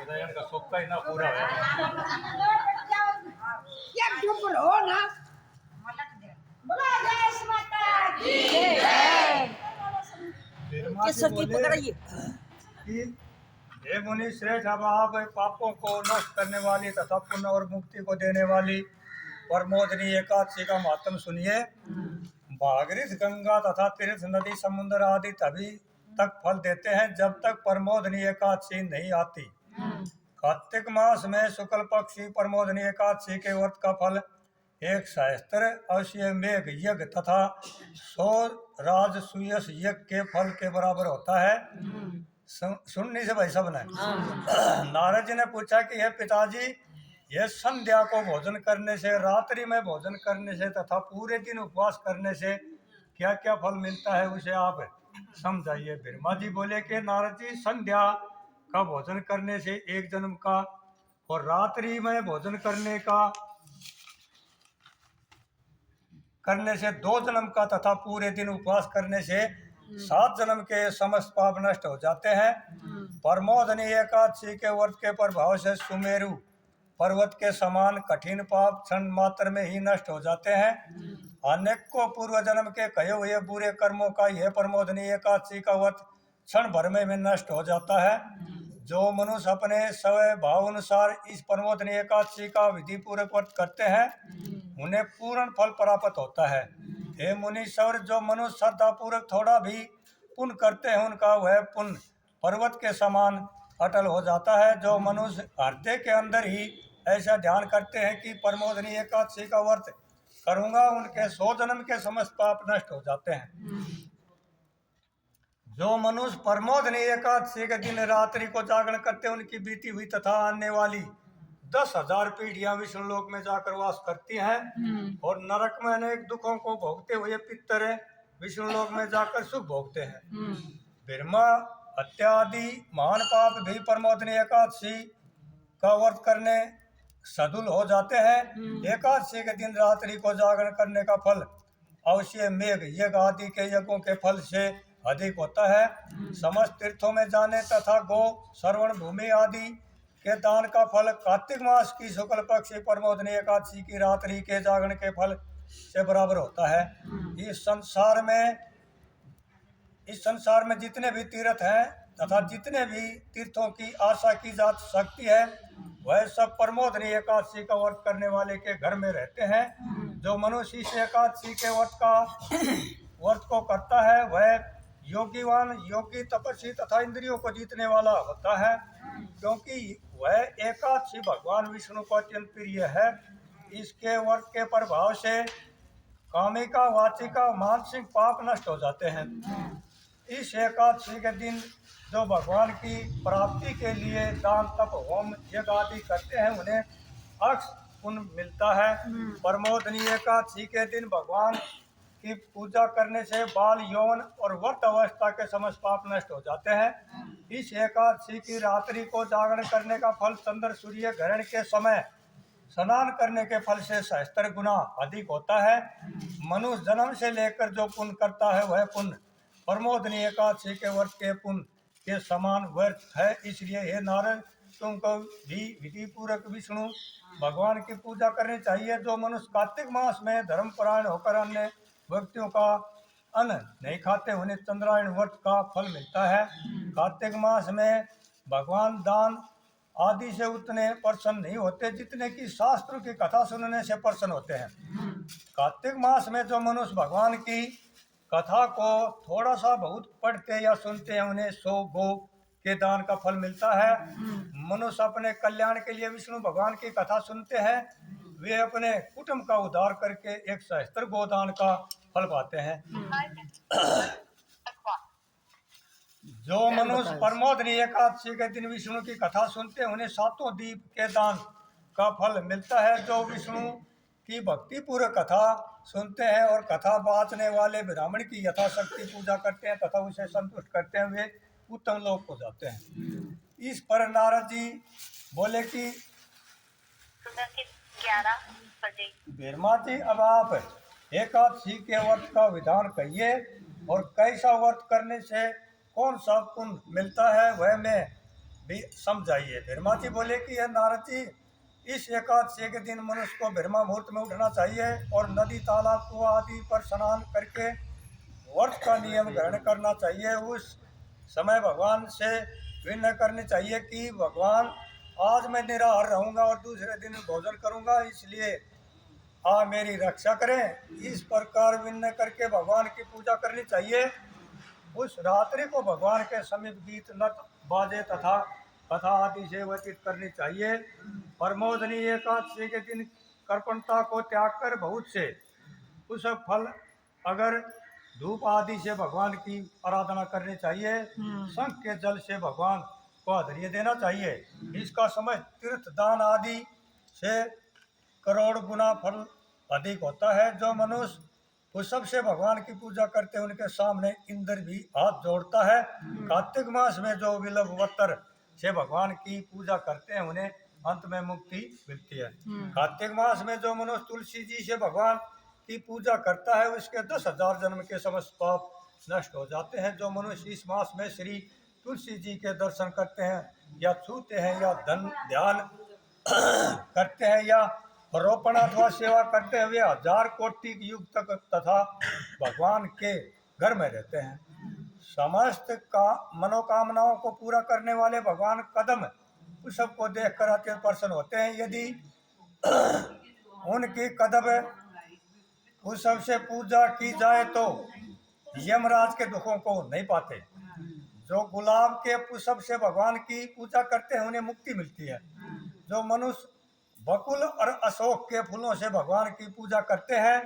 हृदय का सुख ही ना पूरा है। पकड़िए कि हे मुनि श्रेष्ठ, अब आप पापों को नष्ट करने वाली तथा पुण्य और मुक्ति को देने वाली परमोदनी एकादशी का महात्म सुनिए। भागीरथ, गंगा तथा तीर्थ नदी, समुद्र आदि तभी तक फल देते हैं जब तक परमोदनी एकादशी नहीं आती। कार्तिक मास में शुक्ल पक्ष की परमोदनी एकादशी के व्रत का फल 1 सहस्त्र अश्वमेघ यज्ञ तथा 100 राजसूयस यज्ञ के फल के बराबर होता है। सुनने से भाई सब ने नारद जी ने पूछा कि हे पिताजी, यह संध्या को भोजन करने से, रात्रि में भोजन करने से तथा पूरे दिन उपवास करने से क्या क्या फल मिलता है, उसे आप समझाइए। ब्रह्मा जी बोले कि नारद जी, संध्या का भोजन करने से 1 जन्म का, और रात्रि में भोजन करने से 2 जन्म का तथा पूरे दिन उपवास करने से 7 जन्म के समस्त पाप नष्ट हो जाते हैं। परमोदनी एकादशी के व्रत के प्रभाव से सुमेरु पर्वत के समान कठिन पाप क्षण मात्र में ही नष्ट हो जाते हैं। अनेकों पूर्व जन्म के कहे हुए बुरे कर्मों का यह परमोदनी एकादशी का व्रत क्षण भर में नष्ट हो जाता है। जो मनुष्य अपने स्वभाव भाव अनुसार इस परमोदनी एकादशी का विधि पूर्वक व्रत करते हैं, उन्हें पूर्ण फल प्राप्त होता है। हे मुनीश्वर, जो मनुष्य श्रद्धा पूर्वक थोड़ा भी पुण्य करते हैं, उनका वह पुण्य पर्वत के समान अटल हो जाता है। जो मनुष्य हृदय के अंदर ही ऐसा ध्यान करते हैं कि परमोदनी एकादशी का व्रत करूंगा, उनके 100 जन्म के समस्त पाप नष्ट हो जाते हैं। जो मनुष्य परमोदनी एकादशी के दिन रात्रि को जागरण करते हैं, उनकी बीती हुई तथा आने वाली 10,000 पीढ़ियां विष्णु लोक में जाकर वास करती हैं, और नरक में अनेक दुखों को भोगते हुए पितर विष्णु लोक में जाकर सुख भोगते हैं। ब्रह्मा हत्या आदि महान पाप भी परमोदनी एकादशी का व्रत करने सदुल हो जाते हैं। एकादशी के दिन रात्रि को जागरण करने का फल अवश्य मेघ यज्ञ आदि के यज्ञों के फल से अधिक होता है। समस्त तीर्थों में जाने तथा गो श्रवण भूमि आदि के दान का फल कार्तिक मास की शुक्ल पक्ष परमोदनी एकादशी की रात्रि के जागरण के फल से बराबर होता है। इस संसार में जितने भी तीर्थ हैं तथा जितने भी तीर्थों की आशा की जा सकती है, वह सब परमोदनी एकादशी का व्रत करने वाले के घर में रहते हैं। जो मनुष्य इस एकादशी के व्रत को करता है, वह योगीवान, योगी, तपस्वी तथा इंद्रियों को जीतने वाला होता है, क्योंकि वह एकादशी भगवान विष्णु को अत्यंत प्रिय है। इसके व्रत के प्रभाव से कामिका, वाचिका, मानसिक पाप नष्ट हो जाते हैं। इस एकादशी के दिन जो भगवान की प्राप्ति के लिए दान, तप, होम, यज्ञ आदि करते हैं, उन्हें अक्ष पुण्य मिलता है। परमोदनी एकादशी के दिन भगवान की पूजा करने से बाल, यौन और वृद्ध अवस्था के समस्त पाप नष्ट हो जाते हैं। इस एकादशी की रात्रि को जागरण करने का फल चंद्र सूर्य ग्रहण के समय स्नान करने के फल से सहस्त्र गुना अधिक होता है। मनुष्य जन्म से लेकर जो पुण्य करता है, वह पुण्य परमोदनी एकादशी के व्रत के पुण्य के समान व्यर्थ है। इसलिए हे नारद, तुमको भी विधि पूर्वक विष्णु भगवान की पूजा करनी चाहिए। जो मनुष्य कार्तिक मास में धर्मपरायण होकर अन्य व्यक्तियों का अन्न नहीं खाते, उन्हें चंद्रायण व्रत का फल मिलता है। कार्तिक मास में भगवान दान आदि से उतने प्रसन्न नहीं होते जितने कि शास्त्रों की कथा सुनने से प्रसन्न होते हैं। कार्तिक मास में जो मनुष्य भगवान की कथा को थोड़ा सा बहुत पढ़ते या सुनते हैं, उन्हें 100 गो के दान का फल मिलता है। मनुष्य अपने कल्याण के लिए विष्णु भगवान की कथा सुनते हैं, वे अपने कुटुंब का उद्धार करके 1 सहस्त्र गोदान का फल पाते हैं। जो मनुष्य परमोदनी एकादशी के दिन विष्णु की कथा सुनते हैं, उन्हें 7 दीप के दान का फल मिलता है। जो विष्णु की भक्ति पूर्वक कथा सुनते हैं और कथा बाँचने वाले ब्राह्मण की यथाशक्ति पूजा करते हैं तथा उसे संतुष्ट करते हैं, वे उत्तम लोक को जाते हैं। इस पर नारद जी बोले कि सुबह के 11 बजे ब्रह्मा जी, अब आप एकादशी के व्रत का विधान कहिए, और कैसा व्रत करने से कौन सा पुण्य मिलता है, वह मैं भी समझाइए। ब्रह्मा जी बोले कि यह नारद जी, इस एकादशी के दिन मनुष्य को ब्रह्मा मुहूर्त में उठना चाहिए और नदी तालाब कुआं आदि पर स्नान करके व्रत का नियम ग्रहण करना चाहिए। उस समय भगवान से विनय करनी चाहिए कि भगवान, आज मैं निराहार रहूंगा और दूसरे दिन भोजन करूंगा, इसलिए मेरी रक्षा करें। इस प्रकार विनय करके भगवान की पूजा करनी चाहिए। उस रात्रि को भगवान के समीप गीत नृत्य बाजे तथा कथा आदि से व्यतीत करनी चाहिए। प्रमोदनी एकादशी के दिन कृपणता को त्याग कर बहुत से उस फल अगर धूप आदि से भगवान की आराधना करनी चाहिए। शंख के जल से भगवान को अर्घ्य देना चाहिए। इसका समय तीर्थ दान आदि से करोड़ गुना फल अधिक होता है। जो मनुष्य पुष्प से भगवान की पूजा करते हैं उनके सामने इंद्र भी हाथ जोड़ता है। कार्तिक मास में जो बिल्वपत्र से भगवान की पूजा करते हैं उन्हें अंत में मुक्ति मिलती है। कार्तिक मास में जो मनुष्य तुलसी जी से भगवान की पूजा करता है उसके 10,000 जन्म के समस्त पाप नष्ट हो जाते हैं। जो मनुष्य इस मास में श्री तुलसी जी के दर्शन करते हैं या छूते हैं या धन ध्यान करते हैं या रोपण अथवा सेवा करते हुए 1000 कोटि युग तक तथा भगवान के घर में रहते हैं। समस्त का मनोकामनाओं को पूरा करने वाले भगवान कदम पुष्प को देखकर अत्यंत प्रसन्न होते हैं। यदि उनकी कदम पुष्प से पूजा की जाए तो यमराज के दुखों को नहीं पाते। जो गुलाब के पुष्प से भगवान की पूजा करते हैं उन्हें मुक्ति मिलती है। जो मनुष्य बकुल और अशोक के फूलों से भगवान की पूजा करते हैं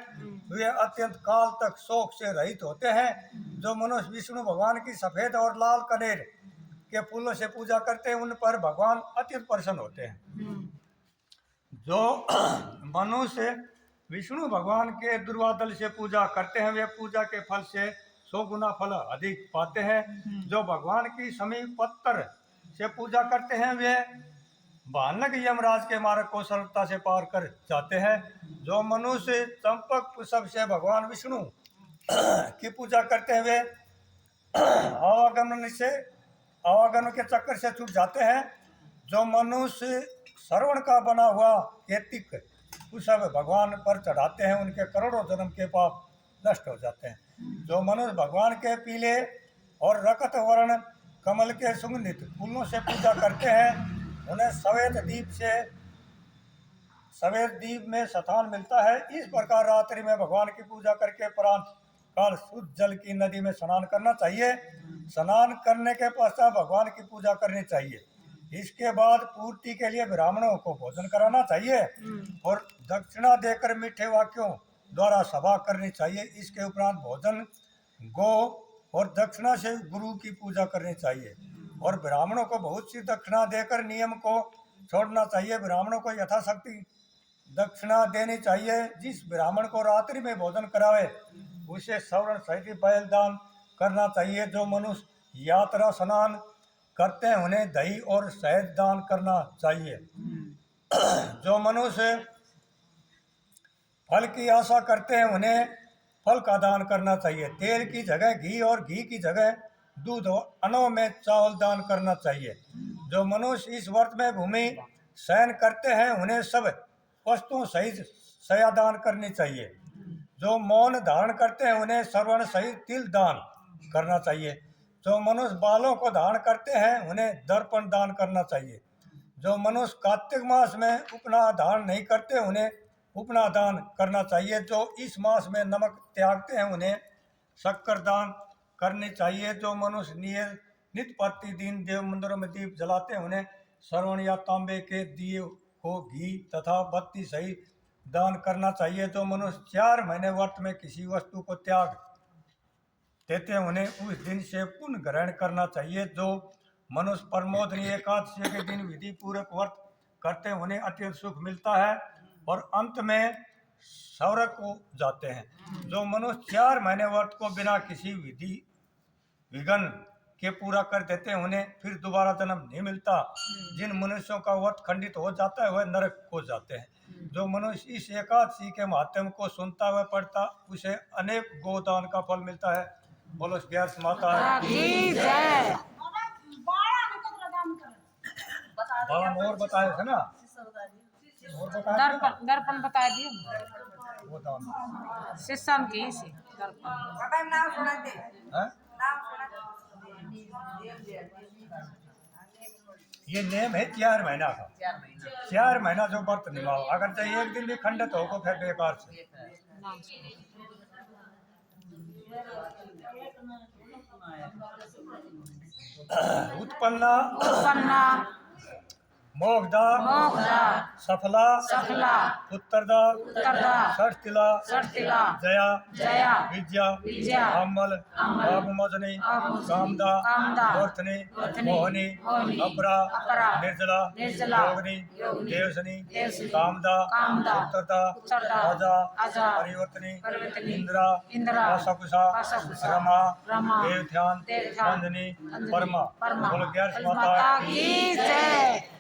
वे अत्यंत काल तक शोक से रहित होते हैं। जो मनुष्य विष्णु भगवान की सफेद और लाल कनेर के फूलों से पूजा करते हैं उन पर भगवान अत्यंत प्रसन्न होते हैं। जो मनुष्य विष्णु भगवान के दुर्वादल से पूजा करते हैं वे पूजा के फल से 100 गुना फल अधिक पाते हैं। जो भगवान की समीप पत्थर से पूजा करते हैं वे भयानक यमराज के मार्ग को सरलता से पार कर जाते हैं। जो मनुष्य चंपक पुष्प से भगवान विष्णु की पूजा करते हैं वे आवागमन के चक्कर से छूट जाते हैं। जो मनुष्य श्रवण का बना हुआ केतिक पुष्प भगवान पर चढ़ाते हैं उनके करोड़ों जन्म के पाप नष्ट हो जाते हैं। जो मनुष्य भगवान के पीले और रक्त वर्ण कमल के सुगंधित फूलों से पूजा करते हैं उन्हें सफेद दीप में स्थान मिलता है। इस प्रकार रात्रि में भगवान की पूजा करके प्रांत काल शुद्ध जल की नदी में स्नान करना चाहिए। स्नान करने के पश्चात भगवान की पूजा करनी चाहिए। इसके बाद पूर्ति के लिए ब्राह्मणों को भोजन कराना चाहिए और दक्षिणा देकर मीठे वाक्यों द्वारा सभा करनी चाहिए। इसके उपरांत भोजन गो और दक्षिणा से गुरु की पूजा करनी चाहिए और ब्राह्मणों को बहुत सी दक्षिणा देकर नियम को छोड़ना चाहिए। ब्राह्मणों को यथाशक्ति दक्षिणा देनी चाहिए। जिस ब्राह्मण को रात्रि में भोजन करावे उसे सवर्ण सहित बैल दान करना चाहिए। जो मनुष्य यात्रा स्नान करते हैं उन्हें दही और शहद दान करना चाहिए। जो मनुष्य फल की आशा करते हैं उन्हें फल का दान करना चाहिए। तेल की जगह घी और घी की जगह दूध और अन्नों में चावल दान करना चाहिए। जो मनुष्य इस व्रत में भूमि शयन करते हैं उन्हें सब वस्तुओं सहित शया दान करनी चाहिए। जो मौन धारण करते हैं उन्हें श्रवण सहित तिल दान करना चाहिए। जो मनुष्य बालों को धारण करते हैं उन्हें दर्पण दान करना चाहिए। जो मनुष्य कार्तिक मास में उपना धारण नहीं करते उन्हें उपना दान करना चाहिए। जो इस मास में नमक त्यागते हैं उन्हें शक्कर दान करनी चाहिए। जो मनुष्य नित्य प्रतिदिन देव मंदिरों में दीप जलाते हैं उन्हें श्रवण या तांबे के दिए को घी तथा बत्ती सहित दान करना चाहिए। जो मनुष्य 4 महीने व्रत में किसी वस्तु को त्याग देते हैं उन्हें उस दिन से पुण्य ग्रहण करना चाहिए। जो मनुष्य प्रमोदनी एकादशी के दिन विधि पूर्वक व्रत करते हैं उन्हें अत्यंत सुख मिलता है और अंत में स्वर्ग को जाते हैं। जो मनुष्य 4 महीने व्रत को बिना किसी विघ्न के पूरा कर देते हैं उन्हें फिर दोबारा जन्म नहीं मिलता। जिन मनुष्यों का व्रत खंडित हो जाता है वह नरक को जाते हैं। जो मनुष्य इस एकादशी के माध्यम को सुनता व पढ़ता उसे अनेक गोदान का फल मिलता है। बोलो ग्यारस माता की जय। हाँ मोर बताए थे ना, मोर बताए थे ना? दर्पण दर्पण बता दिए वो दाम शीशम की से दर्पण है। ये नेम है 4 महीना का। 4 महीना जो व्रत निभाओ, अगर चाहे एक दिन भी खंडित हो तो फिर बेकार से। नाम से उत्पन्ना उत्पन्ना मोक्षदा मोक्षदा सफला सफला उत्तरदा उत्तरदा षष्टिला षष्टिला जया जया विद्या विद्या अमल बाबुमोजनी कामदा कामदा मूर्धनि मूर्धनि मोहनी मोहिनी अपरा अपरा निर्जला निर्जला योगिनी देवसनी देवसनी कामदा कामदा उत्तरदा उत्तरदा अजा अजा परिवर्तनी परिवर्तनी इंद्रा इंद्रा आशकुशा आशकुशा रमा रमा देवध्यान देवध्यान नंदिनी नंदिनी परमा परमा बोल 11 माता माता की जय।